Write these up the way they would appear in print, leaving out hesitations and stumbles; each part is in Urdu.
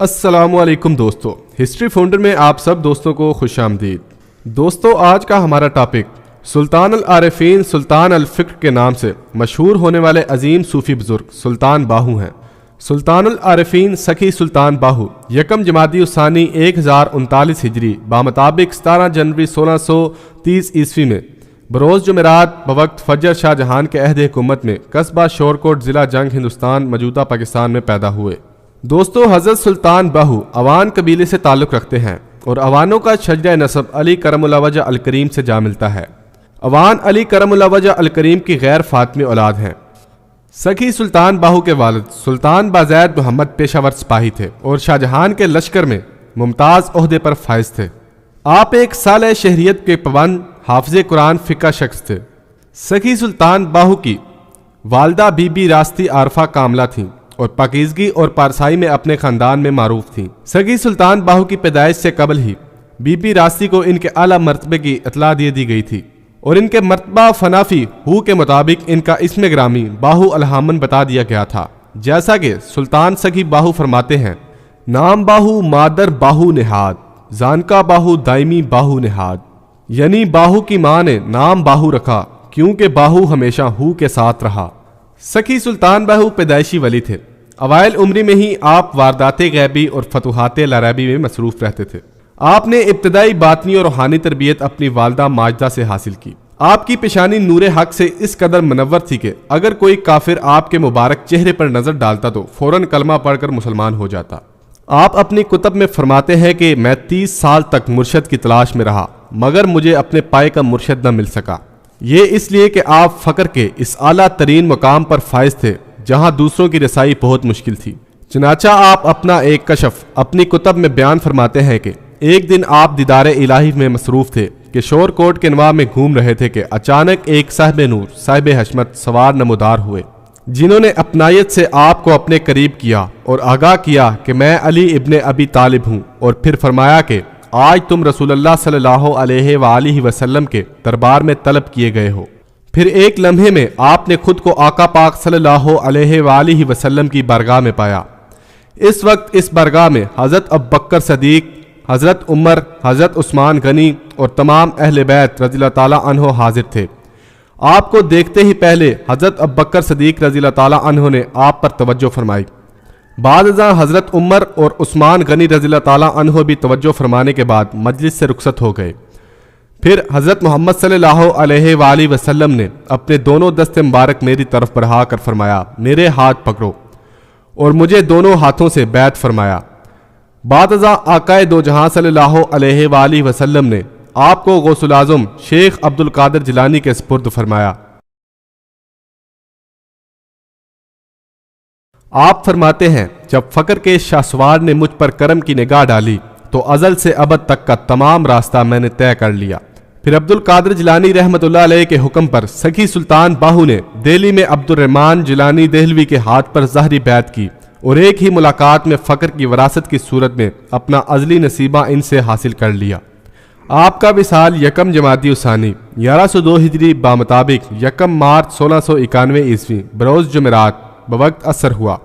السلام علیکم دوستو، ہسٹری فاؤنڈر میں آپ سب دوستوں کو خوش آمدید۔ دوستو، آج کا ہمارا ٹاپک سلطان العارفین سلطان الفقر کے نام سے مشہور ہونے والے عظیم صوفی بزرگ سلطان باہو ہیں۔ سلطان العارفین سخی سلطان باہو یکم جمادی الثانی 1039 ہجری بامطابق 17 جنوری 1630 عیسوی میں بروز جمعرات بوقت فجر شاہ جہان کے عہد حکومت میں قصبہ شورکوٹ ضلع جنگ ہندوستان موجودہ پاکستان میں پیدا ہوئے۔ دوستو، حضرت سلطان باہو اوان قبیلے سے تعلق رکھتے ہیں اور اوانوں کا شجرہ نسب علی کرم اللہ وجہ الکریم سے جا ملتا ہے۔ اوان علی کرم اللہ وجہ الکریم کی غیر فاطمی اولاد ہیں۔ سخی سلطان باہو کے والد سلطان بازید محمد پیشاور سپاہی تھے اور شاہ جہان کے لشکر میں ممتاز عہدے پر فائز تھے۔ آپ ایک صالح شہریت کے پابند حافظ قرآن فقہ شخص تھے۔ سخی سلطان باہو کی والدہ بی بی راستی عارفہ کاملہ تھیں اور پاکیزگی اور پارسائی میں اپنے خاندان میں معروف تھیں۔ سخی سلطان باہو کی پیدائش سے قبل ہی بی بی راستی کو ان کے اعلیٰ مرتبے کی اطلاع دے دی گئی تھی اور ان کے مرتبہ فنافی ہو کے مطابق ان کا اسم گرامی باہو الہامن بتا دیا گیا تھا۔ جیسا کہ سلطان سخی باہو فرماتے ہیں، نام باہو مادر باہو نہاد، زانکا باہو دائمی باہو نہاد، یعنی باہو کی ماں نے نام باہو رکھا کیونکہ باہو ہمیشہ ہو کے ساتھ رہا۔ سخی سلطان باہو پیدائشی ولی تھے۔ اوائل عمری میں ہی آپ واردات غیبی اور فتوحات لرابی میں مصروف رہتے تھے۔ آپ نے ابتدائی باطنی اور روحانی تربیت اپنی والدہ ماجدہ سے حاصل کی۔ آپ کی پیشانی نور حق سے اس قدر منور تھی کہ اگر کوئی کافر آپ کے مبارک چہرے پر نظر ڈالتا تو فوراً کلمہ پڑھ کر مسلمان ہو جاتا۔ آپ اپنی کتب میں فرماتے ہیں کہ میں 30 سال تک مرشد کی تلاش میں رہا مگر مجھے اپنے پائے کا مرشد نہ مل سکا۔ یہ اس لیے کہ آپ فقر کے اس اعلیٰ ترین مقام پر فائز تھے جہاں دوسروں کی رسائی بہت مشکل تھی۔ چنانچہ آپ اپنا ایک کشف اپنی کتب میں بیان فرماتے ہیں کہ ایک دن آپ دیدار الہی میں مصروف تھے کہ شور کوٹ کے انواع میں گھوم رہے تھے کہ اچانک ایک صاحب نور صاحب حشمت سوار نمودار ہوئے جنہوں نے اپنائیت سے آپ کو اپنے قریب کیا اور آگاہ کیا کہ میں علی ابن ابی طالب ہوں، اور پھر فرمایا کہ آج تم رسول اللہ صلی اللہ علیہ وآلہ وسلم کے دربار میں طلب کیے گئے ہو۔ پھر ایک لمحے میں آپ نے خود کو آقا پاک صلی اللہ علیہ وآلہ وسلم کی بارگاہ میں پایا۔ اس وقت اس بارگاہ میں حضرت ابوبکر صدیق، حضرت عمر، حضرت عثمان غنی اور تمام اہل بیت رضی اللہ تعالیٰ عنہ حاضر تھے۔ آپ کو دیکھتے ہی پہلے حضرت ابوبکر صدیق رضی اللہ تعالیٰ عنہ نے آپ پر توجہ فرمائی۔ بعد ازاں حضرت عمر اور عثمان غنی رضی اللہ تعالیٰ عنہ بھی توجہ فرمانے کے بعد مجلس سے رخصت ہو گئے۔ پھر حضرت محمد صلی اللہ علیہ وآلہ وسلم نے اپنے دونوں دست مبارک میری طرف بڑھا کر فرمایا، میرے ہاتھ پکڑو، اور مجھے دونوں ہاتھوں سے بیعت فرمایا۔ بعد ازاں آقائے دو جہاں صلی اللہ علیہ وآلہ وسلم نے آپ کو غوث الاعظم شیخ عبد القادر جیلانی کے سپرد فرمایا۔ آپ فرماتے ہیں، جب فقر کے شاہسوار نے مجھ پر کرم کی نگاہ ڈالی تو ازل سے ابد تک کا تمام راستہ میں نے طے کر لیا۔ پھر عبد القادر جیلانی رحمت اللہ علیہ کے حکم پر سخی سلطان باہو نے دہلی میں عبد الرحمن جیلانی دہلوی کے ہاتھ پر ظاہری بیعت کی اور ایک ہی ملاقات میں فقر کی وراثت کی صورت میں اپنا ازلی نصیبہ ان سے حاصل کر لیا۔ آپ کا وصال یکم جمادی الثانی 1102 ہجری بامطابق یکم مارچ 1691 عیسوی بروز جمعرات بوقت عصر ہوا۔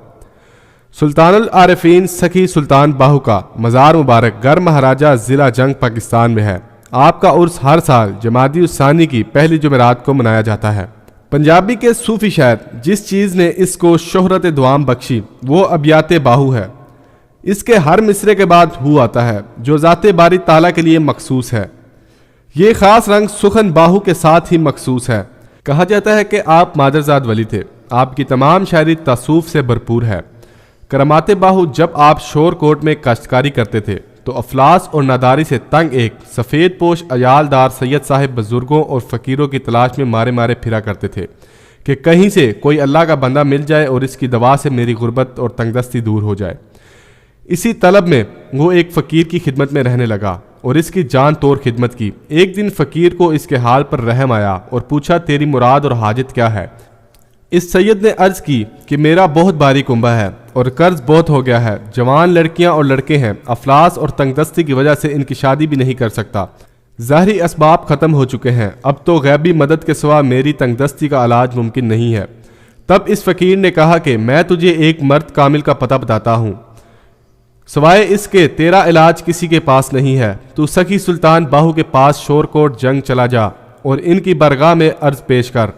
سلطان العارفین سخی سلطان باہو کا مزار مبارک گر مہاراجہ ضلع جنگ پاکستان میں ہے۔ آپ کا عرس ہر سال جمادی الثانی کی پہلی جمعرات کو منایا جاتا ہے۔ پنجابی کے صوفی شاعر جس چیز نے اس کو شہرت دوام بخشی وہ ابیات باہو ہے۔ اس کے ہر مصرے کے بعد ہو آتا ہے جو ذات باری تعالیٰ کے لیے مخصوص ہے۔ یہ خاص رنگ سخن باہو کے ساتھ ہی مخصوص ہے۔ کہا جاتا ہے کہ آپ مادرزاد ولی تھے۔ آپ کی تمام شاعری تصوف سے بھرپور ہے۔ کرامات باہو جب آپ شور کوٹ میں کاشتکاری کرتے تھے تو افلاس اور ناداری سے تنگ ایک سفید پوش عیالدار سید صاحب بزرگوں اور فقیروں کی تلاش میں مارے مارے پھرا کرتے تھے کہ کہیں سے کوئی اللہ کا بندہ مل جائے اور اس کی دوا سے میری غربت اور تنگ دستی دور ہو جائے۔ اسی طلب میں وہ ایک فقیر کی خدمت میں رہنے لگا اور اس کی جان توڑ خدمت کی۔ ایک دن فقیر کو اس کے حال پر رحم آیا اور پوچھا، تیری مراد اور حاجت کیا ہے؟ اس سید نے عرض کی کہ میرا بہت بھاری کنبہ ہے اور قرض بہت ہو گیا ہے، جوان لڑکیاں اور لڑکے ہیں، افلاس اور تنگ دستی کی وجہ سے ان کی شادی بھی نہیں کر سکتا، ظاہری اسباب ختم ہو چکے ہیں، اب تو غیبی مدد کے سوا میری تنگ دستی کا علاج ممکن نہیں ہے۔ تب اس فقیر نے کہا کہ میں تجھے ایک مرد کامل کا پتہ بتاتا ہوں، سوائے اس کے تیرا علاج کسی کے پاس نہیں ہے، تو سخی سلطان باہو کے پاس شورکوٹ جنگ چلا جا اور ان کی برگاہ میں عرض پیش کر۔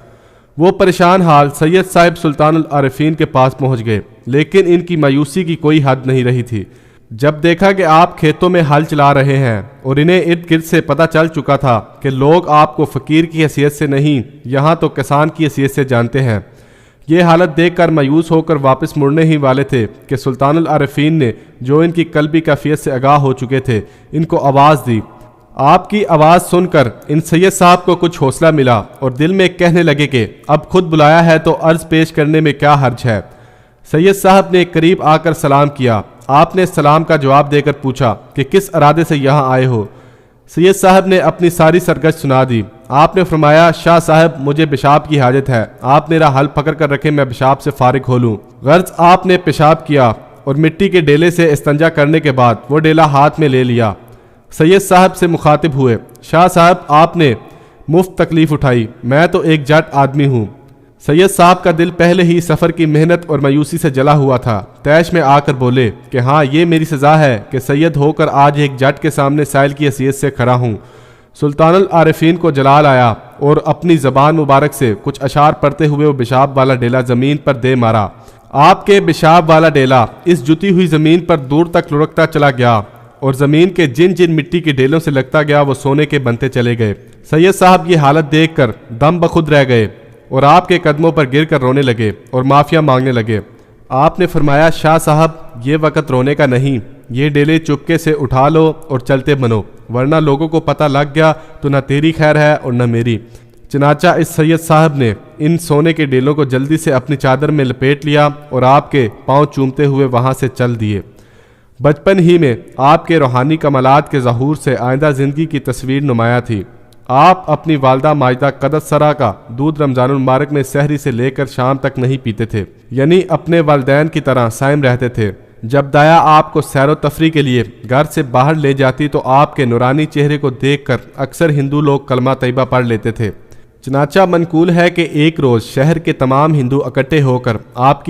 وہ پریشان حال سید صاحب سلطان العارفین کے پاس پہنچ گئے، لیکن ان کی مایوسی کی کوئی حد نہیں رہی تھی۔ جب دیکھا کہ آپ کھیتوں میں ہل چلا رہے ہیں اور انہیں ارد گرد سے پتہ چل چکا تھا کہ لوگ آپ کو فقیر کی حیثیت سے نہیں، یہاں تو کسان کی حیثیت سے جانتے ہیں، یہ حالت دیکھ کر مایوس ہو کر واپس مڑنے ہی والے تھے کہ سلطان العارفین نے، جو ان کی قلبی کیفیت سے آگاہ ہو چکے تھے، ان کو آواز دی۔ آپ کی آواز سن کر ان سید صاحب کو کچھ حوصلہ ملا اور دل میں کہنے لگے کہ اب خود بلایا ہے تو عرض پیش کرنے میں کیا حرج ہے۔ سید صاحب نے قریب آ کر سلام کیا۔ آپ نے سلام کا جواب دے کر پوچھا کہ کس ارادے سے یہاں آئے ہو؟ سید صاحب نے اپنی ساری سرگشت سنا دی۔ آپ نے فرمایا، شاہ صاحب مجھے پیشاب کی حاجت ہے، آپ میرا حل پکڑ کر رکھیں، میں پیشاب سے فارغ ہو لوں۔ غرض آپ نے پیشاب کیا اور مٹی کے ڈیلے سے استنجا کرنے کے بعد وہ ڈیلا ہاتھ میں لے لیا۔ سید صاحب سے مخاطب ہوئے، شاہ صاحب آپ نے مفت تکلیف اٹھائی، میں تو ایک جٹ آدمی ہوں۔ سید صاحب کا دل پہلے ہی سفر کی محنت اور مایوسی سے جلا ہوا تھا، تیش میں آ کر بولے کہ ہاں یہ میری سزا ہے کہ سید ہو کر آج ایک جٹ کے سامنے سائل کی حیثیت سے کھڑا ہوں۔ سلطان العارفین کو جلال آیا اور اپنی زبان مبارک سے کچھ اشعار پڑھتے ہوئے وہ پیشاب والا ڈیلا زمین پر دے مارا۔ آپ کے پیشاب والا ڈیلا اس جتی ہوئی زمین پر دور تک لڑکتا چلا گیا اور زمین کے جن جن مٹی کے ڈیلوں سے لگتا گیا وہ سونے کے بنتے چلے گئے۔ سید صاحب یہ حالت دیکھ کر دم بخود رہ گئے اور آپ کے قدموں پر گر کر رونے لگے اور معافیا مانگنے لگے۔ آپ نے فرمایا، شاہ صاحب یہ وقت رونے کا نہیں، یہ ڈیلے چپکے سے اٹھا لو اور چلتے بنو، ورنہ لوگوں کو پتہ لگ گیا تو نہ تیری خیر ہے اور نہ میری۔ چنانچہ اس سید صاحب نے ان سونے کے ڈیلوں کو جلدی سے اپنی چادر میں لپیٹ لیا اور آپ کے پاؤں چومتے ہوئے وہاں سے چل دیے۔ بچپن ہی میں آپ کے روحانی کمالات کے ظہور سے آئندہ زندگی کی تصویر نمایاں تھی۔ آپ اپنی والدہ ماجدہ قدس سرا کا دودھ رمضان المبارک میں سحری سے لے کر شام تک نہیں پیتے تھے، یعنی اپنے والدین کی طرح صائم رہتے تھے۔ جب دایا آپ کو سیر و تفریح کے لیے گھر سے باہر لے جاتی تو آپ کے نورانی چہرے کو دیکھ کر اکثر ہندو لوگ کلمہ طیبہ پڑھ لیتے تھے۔ چنانچہ منقول ہے کہ ایک روز شہر کے تمام ہندو اکٹھے ہو کر آپ کی